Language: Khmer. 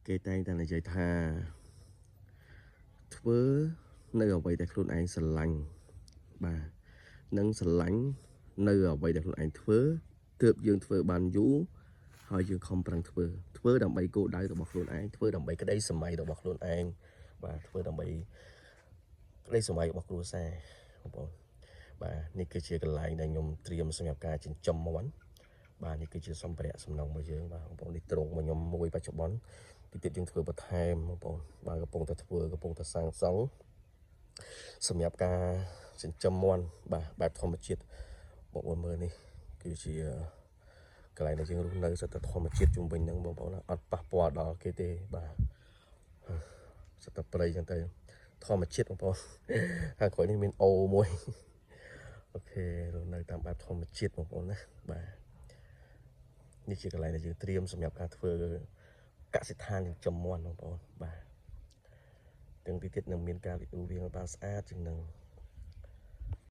គេតែងតែនិយាយថាធ្វើនៅអ្វីដែលខ្លួនឯងស្រឡាញ់បាទនឹងស្រឡាញ់នៅអ្វីដែលខ្លួនឯងធ្វើទើបយើងធ្វើបានយូរហើយយើងខំប្រឹងធ្វើដើម្បីគោលដៅរបស់ខ្លួនឯងធ្វើដើម្បីក្តីសម័យរបស់ខ្លួនឯងបាទធ្វើដើម្បីក្តីសម័យរបស់គ្រួសារបងប្អូនបាទនេះគឺជាកន្លែងដែលខ្ញុំត្រៀមសម្រាប់ការចិញ្ចឹមមាន់បាទនេះគឺជាសម្ភារៈសំណង់របស់យើងបាទបងប្អូននេះទ្រង់របស់ខ្ញុំមួយបច្ចុប្បន្នទីទៀតយើងធ្វើបន្ថែមបងប្អូនបាទកំពុងតែសាងសង់សម្រាប់ការចិញ្ចឹមមាន់បាទបែបធម្មជាតិបងប្អូនមើលនេះគឺជាកន្លែងដែលយើងរស់នៅសិតតែធម្មជាតិជុំវិញហ្នឹងបងប្អូនអត់ប៉ះពាល់ដល់គេទេបាទសិតតែព្រៃចឹងទៅធម្មជាតិបងប្អូនខាងក្រោយនេះមានអូមួយអូខេរស់នៅតាមបែបធម្មជាតិបងប្អូនណាបាទនេះជាកន្លែងដែលយើងត្រៀមសម្រាប់ការធ្វើកសិដ្ឋានចិញ្ចឹមមាន់បងប្អូនបាទទាំងទីទៀតនឹងមានការរៀបរៀងបានស្អាតជាងនឹង